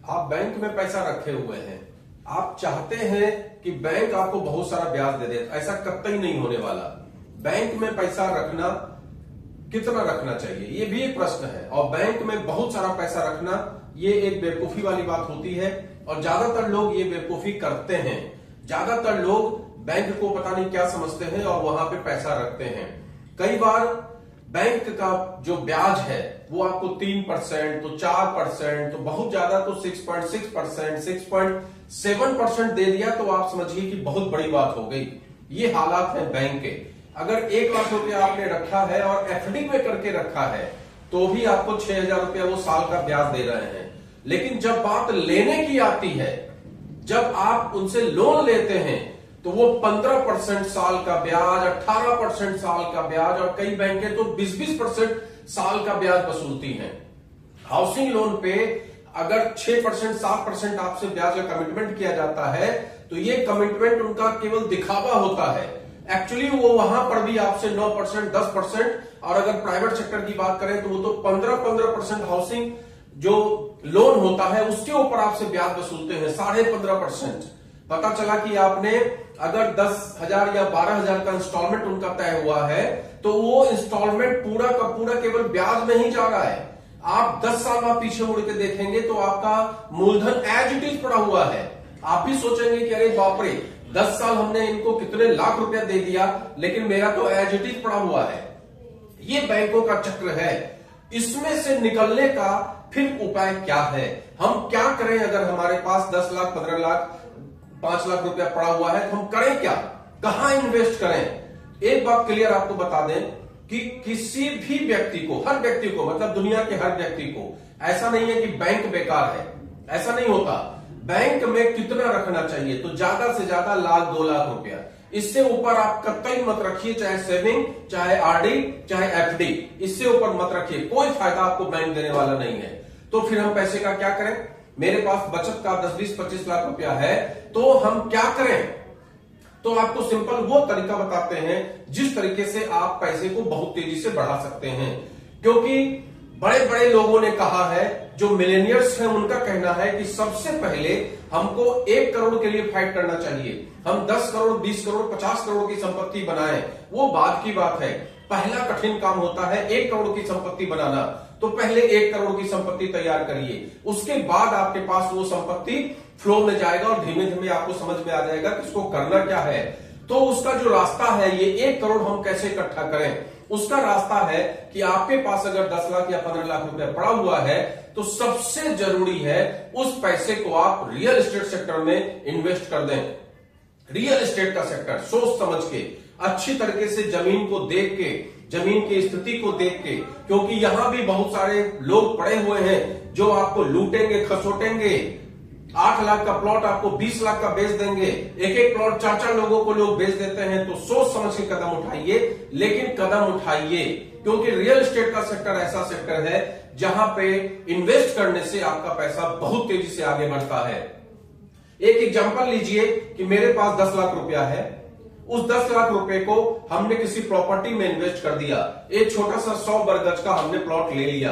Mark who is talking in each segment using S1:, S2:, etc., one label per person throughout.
S1: आप बैंक में पैसा रखे हुए हैं, आप चाहते हैं कि बैंक आपको बहुत सारा ब्याज दे दे, ऐसा कतई नहीं होने वाला। बैंक में पैसा रखना कितना रखना चाहिए, ये भी एक प्रश्न है। और बैंक में बहुत सारा पैसा रखना ये एक बेवकूफी वाली बात होती है, और ज्यादातर लोग ये बेवकूफी करते हैं। ज्यादातर लोग बैंक को पता नहीं क्या समझते हैं और वहां पे पैसा रखते हैं। कई बार बैंक का जो ब्याज है वो आपको 3%, तो 4%, तो बहुत ज्यादा तो 6.6%, 6.7% दे दिया तो आप समझिए कि बहुत बड़ी बात हो गई। ये हालात है बैंक के। अगर 1 लाख रुपया आपने रखा है और एफडी में करके रखा है तो भी आपको 6,000 रुपया वो साल का ब्याज दे रहे हैं। लेकिन जब बात लेने की आती है, जब आप उनसे लोन लेते हैं तो वो 15% साल का ब्याज, 18% साल का ब्याज, और कई बैंकें तो 20-20% साल का ब्याज वसूलती हैं। हाउसिंग लोन पे अगर 6%, 7% आपसे ब्याज का कमिटमेंट किया जाता है तो ये कमिटमेंट उनका केवल दिखावा होता है। एक्चुअली वो वहां पर भी आपसे 9%, 10%, और अगर प्राइवेट सेक्टर की बात करें तो वो तो 15% हाउसिंग जो लोन होता है उसके ऊपर आपसे ब्याज वसूलते हैं, 15.5%। पता चला कि आपने अगर 10,000 या 12,000 का इंस्टॉलमेंट उनका तय हुआ है तो वो इंस्टॉलमेंट पूरा का पूरा केवल ब्याज में ही जा रहा है। आप 10 साल बाद पीछे मुड़ के देखेंगे तो आपका मूलधन एज इट इज पड़ा हुआ है। आप भी सोचेंगे कि अरे बाप रे, 10 साल हमने इनको कितने लाख रुपया दे दिया लेकिन मेरा तो एज इट इज पड़ा हुआ है। ये बैंकों का चक्र है। इसमें से निकलने का फिर उपाय क्या है? हम क्या करें अगर हमारे पास 10 लाख, 15 लाख, 5 लाख रुपया पड़ा हुआ है तो हम करें क्या? कहां इन्वेस्ट करें? एक बात क्लियर आपको बता दें कि किसी भी व्यक्ति को, हर व्यक्ति को, मतलब दुनिया के हर व्यक्ति को, ऐसा नहीं है कि बैंक बेकार है, ऐसा नहीं होता। बैंक में कितना रखना चाहिए? तो ज्यादा से ज्यादा 1 लाख, 2 लाख रुपया। इससे ऊपर आप कतई मत रखिए, चाहे सेविंग, चाहे आरडी, चाहे एफडी, इससे ऊपर मत रखिए। कोई फायदा आपको बैंक देने वाला नहीं है। तो फिर हम पैसे का क्या करें? मेरे पास बचत का 10, 20, 25 लाख रुपया है तो हम क्या करें? तो आपको सिंपल वो तरीका बताते हैं जिस तरीके से आप पैसे को बहुत तेजी से बढ़ा सकते हैं। क्योंकि बड़े बड़े लोगों ने कहा है, जो मिलेनियर्स हैं उनका कहना है कि सबसे पहले हमको 1 करोड़ के लिए फाइट करना चाहिए। हम 10 करोड़, 20 करोड़, 50 करोड़ की संपत्ति बनाएं, वो बाद की बात है। पहला कठिन काम होता है 1 करोड़ की संपत्ति बनाना। तो पहले 1 करोड़ की संपत्ति तैयार करिए, उसके बाद आपके पास वो संपत्ति फ्लो में जाएगा और धीमे धीमे आपको समझ में आ जाएगा कि इसको करना क्या है। तो उसका जो रास्ता है, ये 1 करोड़ हम कैसे इकट्ठा करें, उसका रास्ता है कि आपके पास अगर 10 लाख या 15 लाख रुपया पड़ा हुआ है तो सबसे जरूरी है उस पैसे को आप रियल एस्टेट सेक्टर में इन्वेस्ट कर दें। रियल एस्टेट का सेक्टर सोच समझ के, अच्छी तरीके से जमीन को देख के, जमीन की स्थिति को देख के, क्योंकि यहां भी बहुत सारे लोग पड़े हुए हैं जो आपको लूटेंगे, खसोटेंगे। 8 लाख का प्लॉट आपको 20 लाख का बेच देंगे। एक एक प्लॉट 4-4 लोगों को लोग बेच देते हैं। तो सोच समझ के कदम उठाइए, लेकिन कदम उठाइए, क्योंकि रियल एस्टेट का सेक्टर ऐसा सेक्टर है जहां पे इन्वेस्ट करने से आपका पैसा बहुत तेजी से आगे बढ़ता है। एक एग्जांपल लीजिए कि मेरे पास 10 लाख रुपया है। उस 10 लाख रुपए को हमने किसी प्रॉपर्टी में इन्वेस्ट कर दिया। एक छोटा सा 100 वर्ग गज का हमने प्लॉट ले लिया।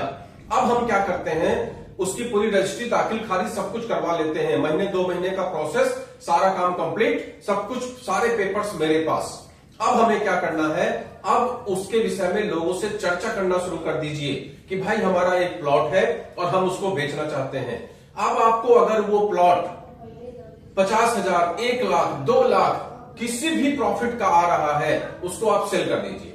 S1: अब हम क्या करते हैं, उसकी पूरी रजिस्ट्री, दाखिल खारिज सब कुछ करवा लेते हैं। महीने 2 महीने का प्रोसेस, सारा काम कंप्लीट, सब कुछ, सारे पेपर्स मेरे पास। अब हमें क्या करना है? अब उसके विषय में लोगों से चर्चा करना शुरू कर दीजिए कि भाई हमारा एक प्लॉट है और हम उसको बेचना चाहते हैं। अब आपको अगर वो प्लॉट 50,000, 1 लाख, 2 लाख किसी भी प्रॉफिट का आ रहा है, उसको आप सेल कर दीजिए।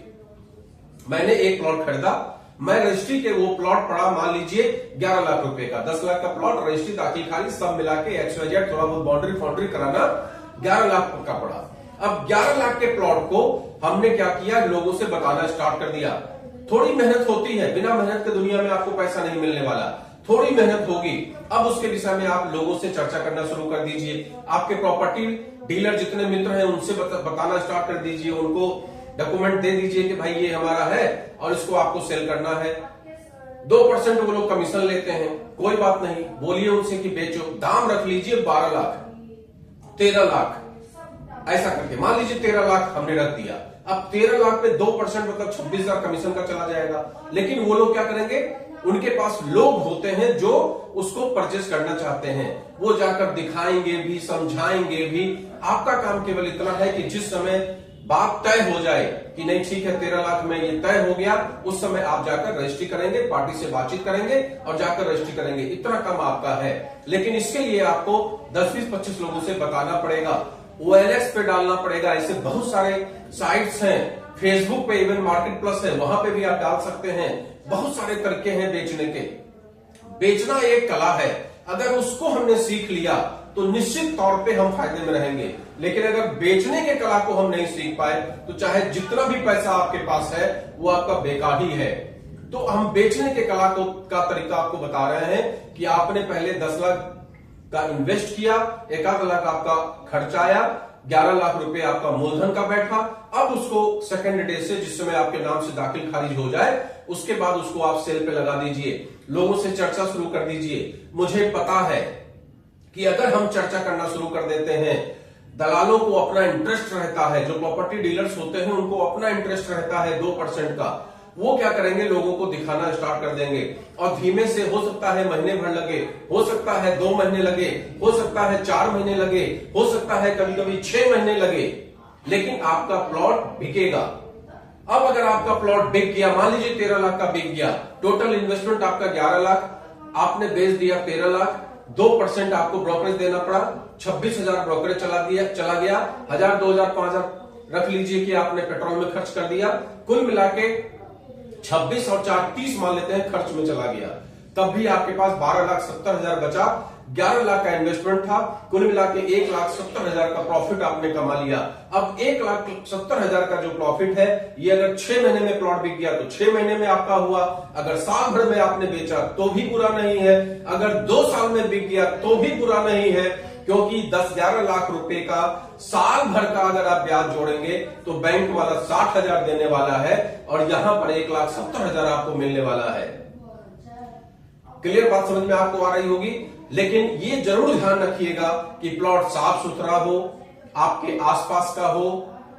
S1: मैंने एक प्लॉट खरीदा, मैं रजिस्ट्री के वो प्लॉट पड़ा, मान लीजिए 11 लाख रुपए का, 10 लाख का प्लॉट, रजिस्ट्री, दाखिल खारिज सब मिला के XYZ, थोड़ा बहुत बाउंड्री फाउंड्री कराना, 11 लाख का पड़ा। अब 11 लाख के प्लॉट को हमने क्या किया, लोगों से बताना स्टार्ट कर दिया। थोड़ी मेहनत होती है, बिना मेहनत के दुनिया में आपको पैसा नहीं मिलने वाला, थोड़ी मेहनत होगी। अब उसके विषय में आप लोगों से चर्चा करना शुरू कर दीजिए। आपके प्रॉपर्टी डीलर जितने मित्र हैं उनसे बताना स्टार्ट कर दीजिए, उनको डॉक्यूमेंट दे दीजिए कि भाई ये हमारा है और इसको आपको सेल करना है। 2% वो लोग कमीशन लेते हैं, कोई बात नहीं, बोलिए उनसे कि बेचो। दाम रख लीजिए 12 लाख, 13 लाख, ऐसा करके मान लीजिए 13 लाख हमने रख दिया। अब 13 लाख पे 2% मतलब 26,000 कमीशन का चला जाएगा। लेकिन वो लोग क्या करेंगे, उनके पास लोग होते हैं जो उसको परचेस करना चाहते हैं। वो जाकर दिखाएंगे भी, समझाएंगे भी। आपका काम केवल इतना है कि जिस समय बात तय हो जाए कि नहीं ठीक है 13 लाख में ये तय हो गया, उस समय आप जाकर रजिस्ट्री करेंगे, पार्टी से बातचीत करेंगे और जाकर रजिस्ट्री करेंगे। इतना काम आपका है। लेकिन इसके लिए आपको 10, 20, 25 लोगों से बताना पड़ेगा, OLX पे डालना पड़ेगा। ऐसे बहुत सारे साइट्स हैं, फेसबुक पे इवन मार्केट प्लस है, वहां पे भी आप डाल सकते हैं। बहुत सारे तरीके हैं बेचने के। बेचना एक कला है, अगर उसको हमने सीख लिया तो निश्चित तौर पे हम फायदे में रहेंगे। लेकिन अगर बेचने के कला को हम नहीं सीख पाए तो चाहे जितना भी पैसा आपके पास है वो आपका बेकार ही है। तो हम बेचने के कला का तरीका आपको बता रहे हैं कि आपने पहले 10 लाख का इन्वेस्ट किया, 1 लाख आपका खर्चा आया, 11 लाख रुपए आपका मूलधन का बैठा। अब उसको सेकंड डे से, जिस समय आपके नाम से दाखिल खारिज हो जाए, उसके बाद उसको आप सेल पे लगा दीजिए, लोगों से चर्चा शुरू कर दीजिए। मुझे पता है कि अगर हम चर्चा करना शुरू कर देते हैं, दलालों को अपना इंटरेस्ट रहता है, जो प्रॉपर्टी डीलर्स होते हैं उनको अपना इंटरेस्ट रहता है 2% का। वो क्या करेंगे, लोगों को दिखाना स्टार्ट कर देंगे और धीमे से, हो सकता है महीने भर लगे, हो सकता है 2 महीने लगे, हो सकता है 4 महीने लगे, हो सकता है कभी कभी 6 महीने लगे, लेकिन आपका प्लॉट बिकेगा। अब अगर आपका प्लॉट बिक गया, मान लीजिए 13 लाख का बिक गया, टोटल इन्वेस्टमेंट आपका 11 लाख, आपने बेच दिया 13 लाख, 2% आपको ब्रोकरेज देना पड़ा, 26,000 ब्रोकरेज चला गया, 1,000, 2,000, 5,000 रख लीजिए कि आपने पेट्रोल में खर्च कर दिया। कुल मिला के 26 और 4, 30 मान लेते हैं, खर्च में चला गया। तब भी आपके पास 12,70,000 बचा। 11 लाख का इन्वेस्टमेंट था, कुल मिला के 1,70,000 का प्रॉफिट आपने कमा लिया। अब 1,70,000 का जो प्रॉफिट है, ये अगर 6 महीने में प्लॉट बिक गया तो 6 महीने में आपका हुआ। अगर साल भर में आपने बेचा तो भी बुरा नहीं है, अगर 2 साल में बिक गया तो भी बुरा नहीं है, क्योंकि 10-11 लाख रुपए का साल भर का अगर आप ब्याज जोड़ेंगे तो बैंक वाला 60,000 देने वाला है और यहां पर 1,70,000 आपको मिलने वाला है। क्लियर बात समझ में आपको आ रही होगी। लेकिन ये जरूर ध्यान रखिएगा कि प्लॉट साफ सुथरा हो, आपके आसपास का हो।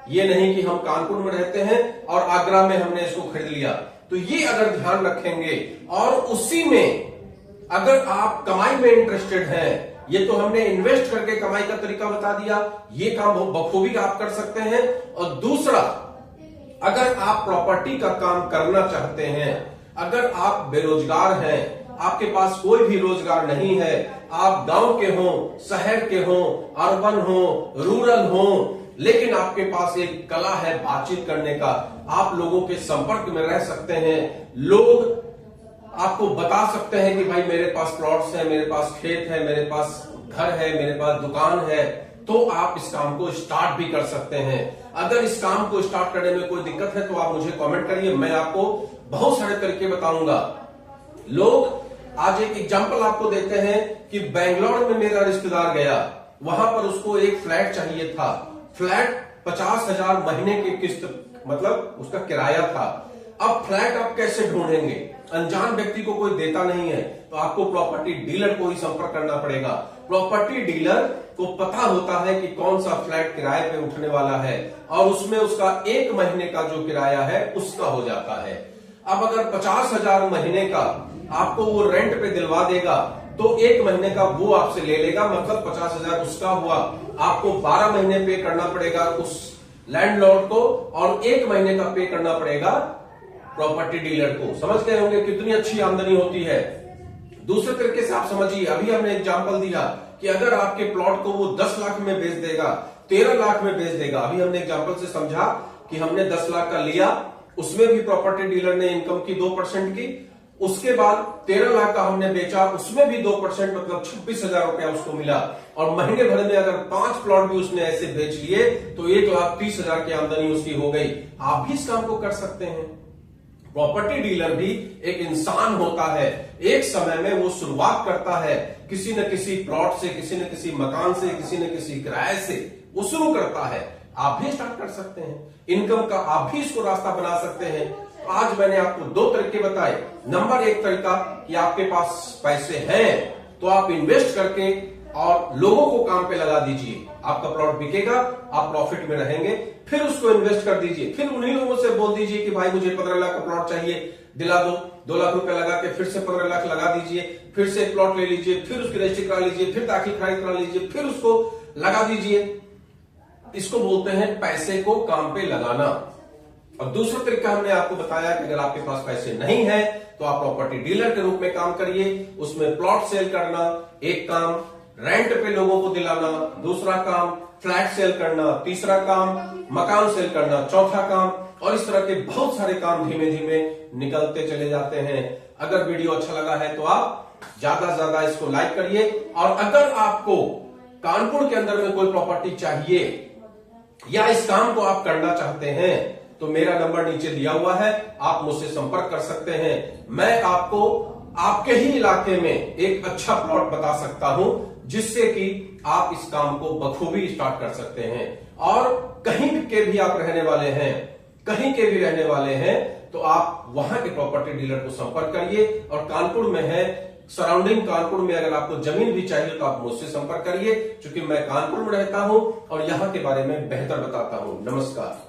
S1: ये नहीं कि हम कानपुर में रहते हैं और आगरा में हमने इसको खरीद लिया। तो ये अगर ध्यान रखेंगे और उसी में अगर आप कमाई में इंटरेस्टेड हैं, ये तो हमने इन्वेस्ट करके कमाई का तरीका बता दिया, ये काम बखूबी आप कर सकते हैं। और दूसरा, अगर आप प्रॉपर्टी का काम करना चाहते हैं, अगर आप बेरोजगार हैं, आपके पास कोई भी रोजगार नहीं है, आप गांव के हो, शहर के हो, अर्बन हो, रूरल हो, लेकिन आपके पास एक कला है बातचीत करने का, आप लोगों के संपर्क में रह सकते हैं, लोग आपको बता सकते हैं कि भाई मेरे पास प्लॉट्स हैं, मेरे पास खेत है, मेरे पास घर है, मेरे पास दुकान है, तो आप इस काम को स्टार्ट भी कर सकते हैं। अगर इस काम को स्टार्ट करने में कोई दिक्कत है तो आप मुझे कमेंट करिए, मैं आपको बहुत सारे तरीके बताऊंगा। लोग आज एक एग्जांपल आपको देते हैं कि बेंगलोर में मेरा रिश्तेदार गया, वहां पर उसको एक फ्लैट चाहिए था। फ्लैट 50,000 महीने की किस्त, मतलब उसका किराया था। अब फ्लैट आप कैसे ढूंढेंगे, अनजान व्यक्ति को कोई देता नहीं है, तो आपको प्रॉपर्टी डीलर को ही संपर्क करना पड़ेगा। प्रॉपर्टी डीलर को पता होता है कि कौन सा फ्लैट किराए पे उठने वाला है और उसमें उसका 1 महीने का जो किराया है उसका हो जाता है। अब अगर 50,000 महीने का आपको वो रेंट पे दिलवा देगा तो 1 महीने का वो आपसे ले लेगा, मतलब 50,000 उसका हुआ। आपको 12 महीने पे करना पड़ेगा उस लैंडलॉर्ड को और 1 महीने का पे करना पड़ेगा प्रॉपर्टी डीलर को। समझ गए होंगे कितनी अच्छी आमदनी होती है। दूसरे तरीके से आप समझिए, अभी हमने एग्जांपल दिया कि अगर आपके प्लॉट को वो 10 लाख में बेच देगा, 13 लाख में बेच देगा। अभी हमने एग्जांपल से समझा कि हमने 10 लाख का लिया, उसमें भी प्रॉपर्टी डीलर ने इनकम की 2% की, उसके बाद 13 लाख का हमने बेचा, उसमें भी 2%, मतलब 26,000 रुपया उसको मिला। और महीने भर में अगर 5 प्लॉट भी उसने ऐसे बेच लिए तो 1,30,000 की आमदनी उसकी हो गई। आप भी इस काम को कर सकते हैं। प्रॉपर्टी डीलर भी एक इंसान होता है, एक समय में वो शुरुआत करता है किसी न किसी प्लॉट से, किसी न किसी मकान से, किसी न किसी किराए से वो शुरू करता है। आप भी स्टार्ट कर सकते हैं इनकम का, आप भी इसको रास्ता बना सकते हैं। आज मैंने आपको 2 तरीके बताए। नंबर 1 तरीका कि आपके पास पैसे हैं तो आप इन्वेस्ट करके और लोगों को काम पे लगा दीजिए, आपका प्लॉट बिकेगा, आप प्रॉफिट में रहेंगे। फिर उसको इन्वेस्ट कर दीजिए, फिर उन्हीं लोगों से बोल दीजिए कि भाई मुझे 15 लाख का प्लॉट चाहिए, दिला दो, 2 लाख रुपए लगा के फिर से 15 लाख लगा दीजिए, फिर से प्लॉट ले लीजिए, फिर उसकी रजिस्ट्री करा लीजिए, फिर दाखिल खारिज करा लीजिए, फिर उसको लगा दीजिए। इसको बोलते हैं पैसे को काम पे लगाना। और दूसरा तरीका हमने आपको बताया कि अगर आपके पास पैसे नहीं है तो आप प्रॉपर्टी डीलर के रूप में काम करिए। उसमें प्लॉट सेल करना एक काम, रेंट पे लोगों को दिलाना दूसरा काम, फ्लैट सेल करना तीसरा काम, मकान सेल करना चौथा काम, और इस तरह के बहुत सारे काम धीमे धीमे निकलते चले जाते हैं। अगर वीडियो अच्छा लगा है तो आप ज्यादा से ज्यादा इसको लाइक करिए। और अगर आपको कानपुर के अंदर में कोई प्रॉपर्टी चाहिए या इस काम को आप करना चाहते हैं तो मेरा नंबर नीचे दिया हुआ है, आप मुझसे संपर्क कर सकते हैं। मैं आपको आपके ही इलाके में एक अच्छा प्लॉट बता सकता हूं जिससे कि आप इस काम को बखूबी स्टार्ट कर सकते हैं। और कहीं के भी आप रहने वाले हैं, कहीं के भी रहने वाले हैं तो आप वहां के प्रॉपर्टी डीलर को संपर्क करिए। और कानपुर में है, सराउंडिंग कानपुर में अगर आपको जमीन भी चाहिए तो आप मुझसे संपर्क करिए, क्योंकि मैं कानपुर में रहता हूं और यहां के बारे में बेहतर बताता हूं। नमस्कार।